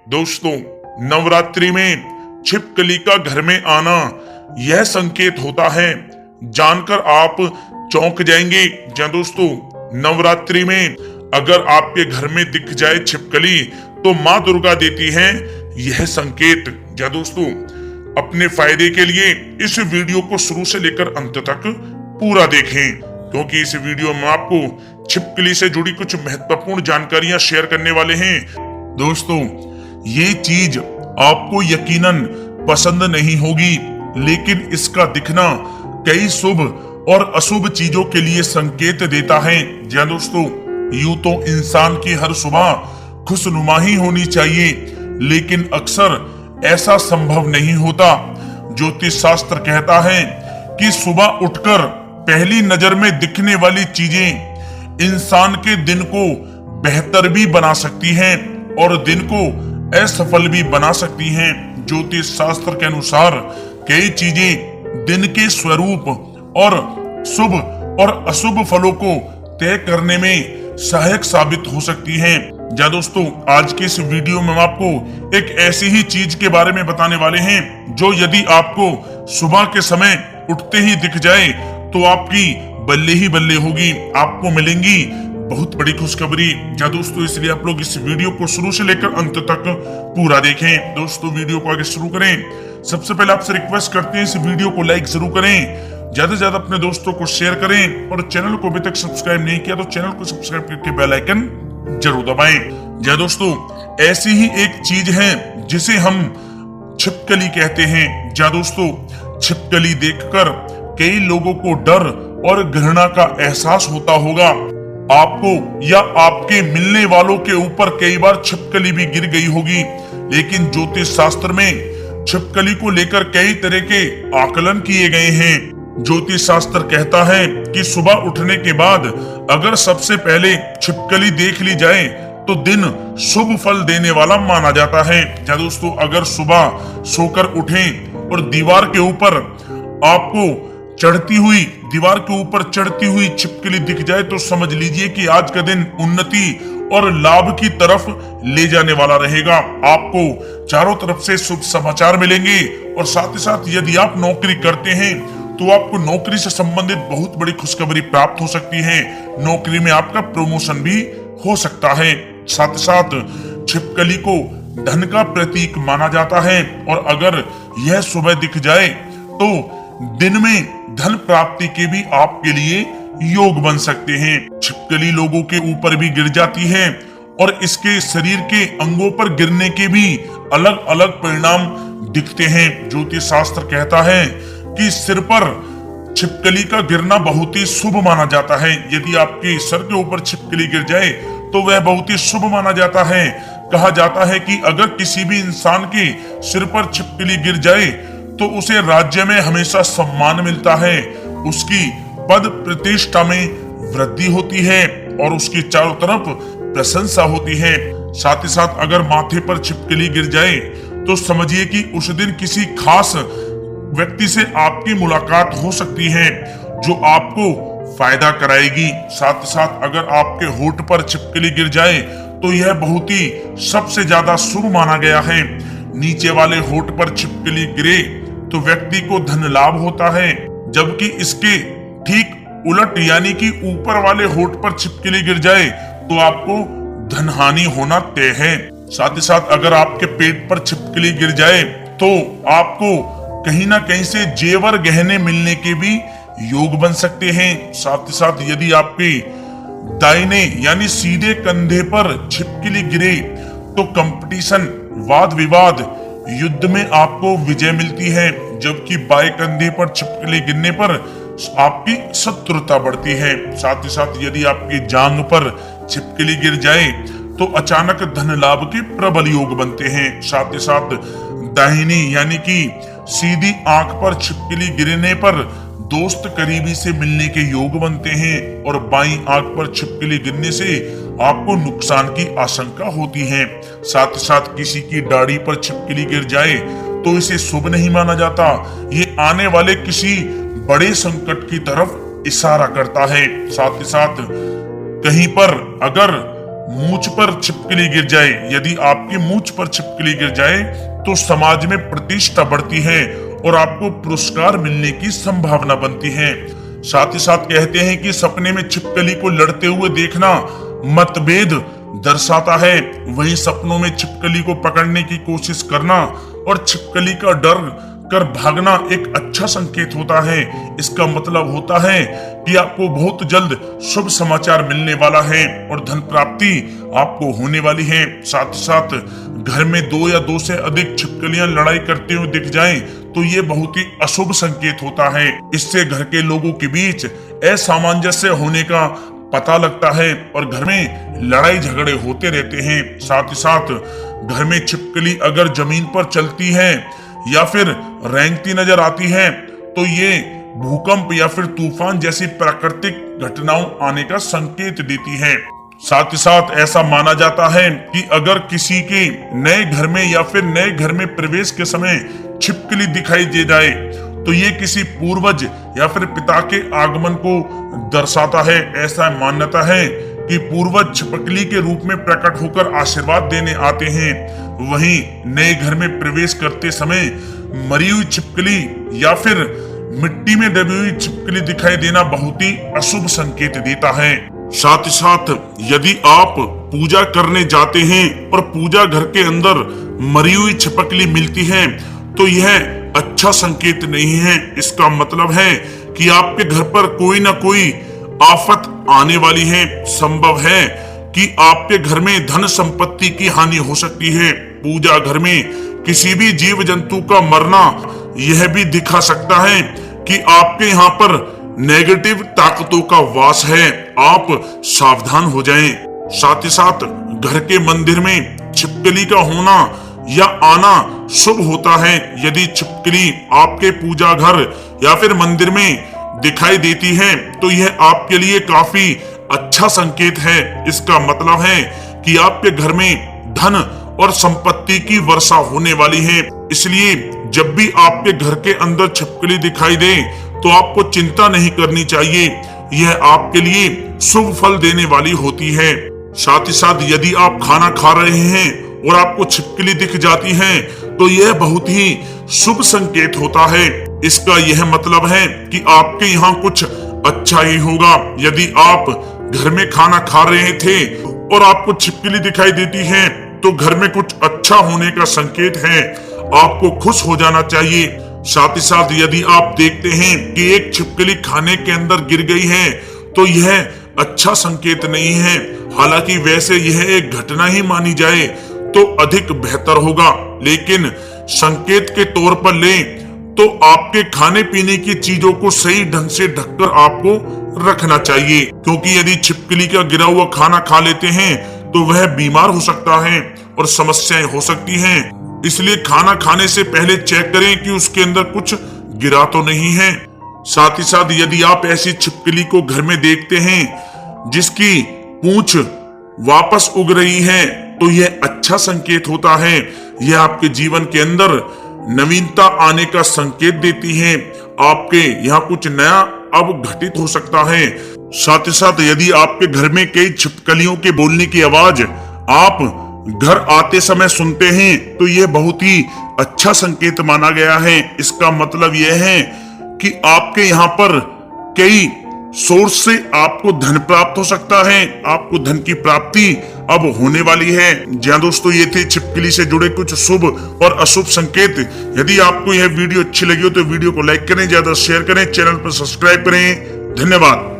दोस्तों, नवरात्रि में छिपकली का घर में आना यह संकेत होता है, जानकर आप चौंक जाएंगे। जी दोस्तों, नवरात्रि में अगर आपके घर में दिख जाए छिपकली तो माँ दुर्गा देती हैं यह संकेत। जी दोस्तों, अपने फायदे के लिए इस वीडियो को शुरू से लेकर अंत तक पूरा देखें, क्योंकि इस वीडियो में आपको छिपकली से जुड़ी कुछ महत्वपूर्ण जानकारियां शेयर करने वाले हैं। दोस्तों, ये चीज आपको यकीनन पसंद नहीं होगी, लेकिन इसका दिखना कई शुभ और अशुभ चीजों के लिए संकेत देता है। जी दोस्तों, यूं तो इंसान की हर सुबह खुशनुमा ही होनी चाहिए, लेकिन अक्सर ऐसा संभव नहीं होता। ज्योतिष शास्त्र कहता है कि सुबह उठकर पहली नजर में दिखने वाली चीजें इंसान के दिन को बेहतर भी बना सकती हैं और दिन को असफल भी बना सकती हैं। ज्योतिष शास्त्र के अनुसार कई चीजें दिन के स्वरूप और शुभ और अशुभ फलों को तय करने में सहायक साबित हो सकती हैं। जा दोस्तों, आज के इस वीडियो में हम आपको एक ऐसी ही चीज के बारे में बताने वाले हैं जो यदि आपको सुबह के समय उठते ही दिख जाए तो आपकी बल्ले ही बल्ले होगी, आपको मिलेंगी बहुत बड़ी खुशखबरी। जा दोस्तों, इसलिए आप लोग इस वीडियो को शुरू से लेकर अंत तक पूरा देखें। दोस्तों, वीडियो को आगे शुरू करें, सबसे पहले आपसे रिक्वेस्ट करते हैं इस वीडियो को लाइक जरूर करें, ज्यादा से ज्यादा अपने दोस्तों को शेयर करें और चैनल को अभी तक सब्सक्राइब नहीं किया तो चैनल को सब्सक्राइब करके बेल आइकन जरूर दबाएं। जा दोस्तों, ऐसी ही एक चीज है जिसे हम छिपकली कहते हैं। जा दोस्तों, छिपकली देखकर कई लोगों को डर और घृणा का एहसास होता होगा। आपको या आपके मिलने वालों के ऊपर कई बार छिपकली भी गिर गई होगी, लेकिन ज्योतिष शास्त्र में छिपकली को लेकर कई तरह के आकलन किए गए हैं। ज्योतिष शास्त्र कहता है कि सुबह उठने के बाद अगर सबसे पहले छिपकली देख ली जाए तो दिन शुभ फल देने वाला माना जाता है। क्या दोस्तों, अगर सुबह सोकर उठें और दीवार के ऊपर आपको दीवार के ऊपर चढ़ती हुई छिपकली दिख जाए तो समझ लीजिए कि आज का दिन उन्नति और लाभ की तरफ ले जाने वाला रहेगा। आपको चारों तरफ से शुभ समाचार मिलेंगे और साथ ही साथ यदि आप नौकरी करते हैं तो आपको नौकरी से संबंधित बहुत बड़ी खुशखबरी प्राप्त हो सकती है। नौकरी में आपका प्रमोशन भी हो सकता है। साथ ही साथ छिपकली को धन का प्रतीक माना जाता है और अगर यह सुबह दिख जाए तो दिन में धन प्राप्ति के भी आपके लिए योग बन सकते हैं। छिपकली लोगों के ऊपर भी गिर जाती है और इसके शरीर के अंगों पर गिरने के भी अलग अलग परिणाम दिखते हैं। ज्योतिष शास्त्र कहता है कि सिर पर छिपकली का गिरना बहुत ही शुभ माना जाता है। यदि आपके सर के ऊपर छिपकली गिर जाए तो वह बहुत ही शुभ माना जाता है। कहा जाता है कि अगर किसी भी इंसान के सिर पर छिपकली गिर जाए तो उसे राज्य में हमेशा सम्मान मिलता है, उसकी पद प्रतिष्ठा में वृद्धि होती है और उसकी चारों तरफ प्रशंसा होती है। साथ ही साथ अगर माथे पर छिपकली गिर जाए तो समझिए कि उस दिन किसी खास व्यक्ति से आपकी मुलाकात हो सकती है जो आपको फायदा कराएगी। साथ ही साथ अगर आपके होठ पर छिपकली गिर जाए तो यह बहुत ही सबसे ज्यादा शुभ माना गया है। नीचे वाले होठ पर छिपकली गिरे तो व्यक्ति को धन लाभ होता है, जबकि इसके ठीक उलट यानी कि ऊपर वाले होठ पर छिपकली गिर जाए तो आपको धन हानि होना तय है। साथ ही साथ अगर आपके पेट पर छिपकली गिर जाए तो आपको कहीं ना कहीं से जेवर गहने मिलने के भी योग बन सकते हैं। साथ ही साथ यदि आपके दाहिने यानी सीधे कंधे पर छिपकली गिरे तो कंपटीशन, वाद विवाद, युद्ध में आपको विजय मिलती है, जबकि बाएं कंधे पर छिपकली गिरने पर आपकी शत्रुता बढ़ती है। साथ ही साथ यदि आपकी जांघ पर छिपकली गिर जाए तो अचानक धन लाभ के प्रबल योग बनते हैं। साथ ही साथ दाहिनी यानी कि सीधी आंख पर छिपकली गिरने पर दोस्त करीबी से मिलने के योग बनते हैं और बाईं आंख पर छिपकली गिरने से आपको नुकसान की आशंका होती है। साथ ही साथ किसी की दाढ़ी पर छिपकली गिर जाए तो इसे शुभ नहीं माना जाता, ये आने वाले किसी बड़े संकट की तरफ इशारा करता है। साथ ही साथ कहीं पर अगर मूंछ पर छिपकली गिर जाए, यदि आपकी मूंछ पर छिपकली गिर जाए तो समाज में प्रतिष्ठा बढ़ती है और आपको पुरस्कार मिलने की संभावना बनती है। साथ ही साथ कहते हैं कि सपने में छिपकली को लड़ते हुए देखना मतभेद दर्शाता है, वहीं सपनों में छिपकली को पकड़ने की कोशिश करना और छिपकली का डर कर भागना एक अच्छा संकेत होता है। इसका मतलब होता है कि आपको बहुत जल्द शुभ समाचार मिलने वाला है और धन प्राप्ति आपको होने वाली है। साथ ही साथ घर में 2 या 2 से अधिक छिपकलियां लड़ाई करते हुए दिख जाएं तो ये बहुत ही अशुभ संकेत होता है। इससे घर के लोगों के बीच असामंजस्य होने का पता लगता है और घर में लड़ाई झगड़े होते रहते हैं। साथ ही साथ घर में छिपकली अगर जमीन पर चलती है या फिर रेंगती नजर आती है तो ये भूकंप या फिर तूफान जैसी प्राकृतिक घटनाओं आने का संकेत देती है। साथ ही साथ ऐसा माना जाता है कि अगर किसी के नए घर में या फिर नए घर में प्रवेश के समय छिपकली दिखाई दे जाए तो ये किसी पूर्वज या फिर पिता के आगमन को दर्शाता है। ऐसा मान्यता है कि पूर्वज छिपकली के रूप में प्रकट होकर आशीर्वाद देने आते हैं। वहीं नए घर में प्रवेश करते समय मरी हुई छिपकली या फिर मिट्टी में दबी हुई छिपकली दिखाई देना बहुत ही अशुभ संकेत देता है। साथ ही साथ यदि आप पूजा करने जाते हैं और पूजा घर के अंदर मरी हुई छिपकली मिलती है तो यह अच्छा संकेत नहीं है। इसका मतलब है कि आपके घर पर कोई ना कोई आफत आने वाली है। संभव है कि आपके घर में धन संपत्ति की हानि हो सकती है। पूजा घर में किसी भी जीव जंतु का मरना यह भी दिखा सकता है कि आपके यहाँ पर नेगेटिव ताकतों का वास है। आप सावधान हो जाएं। साथ ही साथ घर के मंदिर में छिपकली का होना या आना शुभ होता है। यदि छिपकली आपके पूजा घर या फिर मंदिर में दिखाई देती है तो यह आपके लिए काफी अच्छा संकेत है। इसका मतलब है कि आपके घर में धन और संपत्ति की वर्षा होने वाली है। इसलिए जब भी आपके घर के अंदर छिपकली दिखाई दे तो आपको चिंता नहीं करनी चाहिए, यह आपके लिए शुभ फल देने वाली होती है। साथ ही साथ यदि आप खाना खा रहे हैं और आपको छिपकली दिख जाती है तो यह बहुत ही शुभ संकेत होता है। इसका यह मतलब है कि आपके यहाँ कुछ अच्छा ही होगा। यदि आप घर में खाना खा रहे थे और आपको छिपकली दिखाई देती है तो घर में कुछ अच्छा होने का संकेत है। आपको खुश हो जाना चाहिए। साथ ही साथ यदि आप देखते हैं कि एक छिपकली खाने के अंदर गिर गई है तो यह अच्छा संकेत नहीं है। हालांकि वैसे यह एक घटना ही मानी जाए तो अधिक बेहतर होगा, लेकिन संकेत के तौर पर लें तो आपके खाने पीने की चीजों को सही ढंग से ढककर आपको रखना चाहिए, क्योंकि यदि छिपकली का गिरा हुआ खाना खा लेते हैं तो वह बीमार हो सकता है और समस्याएं हो सकती हैं। इसलिए खाना खाने से पहले चेक करें कि उसके अंदर कुछ गिरा तो नहीं है। साथ ही साथ यदि आप ऐसी छिपकली को घर में देखते हैं जिसकी पूंछ वापस उग रही है तो यह अच्छा संकेत होता है। यह आपके जीवन के अंदर नवीनता आने का संकेत देती है। आपके यहाँ कुछ नया अब घटित हो सकता है। साथ ही साथ यदि आपके घर में कई छिपकलियों के बोलने की आवाज आप घर आते समय सुनते हैं तो यह बहुत ही अच्छा संकेत माना गया है। इसका मतलब यह है कि आपके यहाँ पर कई सोर्स से आपको धन प्राप्त हो सकता है। आपको धन की प्राप्ति अब होने वाली है। जी हाँ दोस्तों, ये थे छिपकली से जुड़े कुछ शुभ और अशुभ संकेत। यदि आपको यह वीडियो अच्छी लगी हो तो वीडियो को लाइक करें, ज्यादा शेयर करें, चैनल पर सब्सक्राइब करें। धन्यवाद।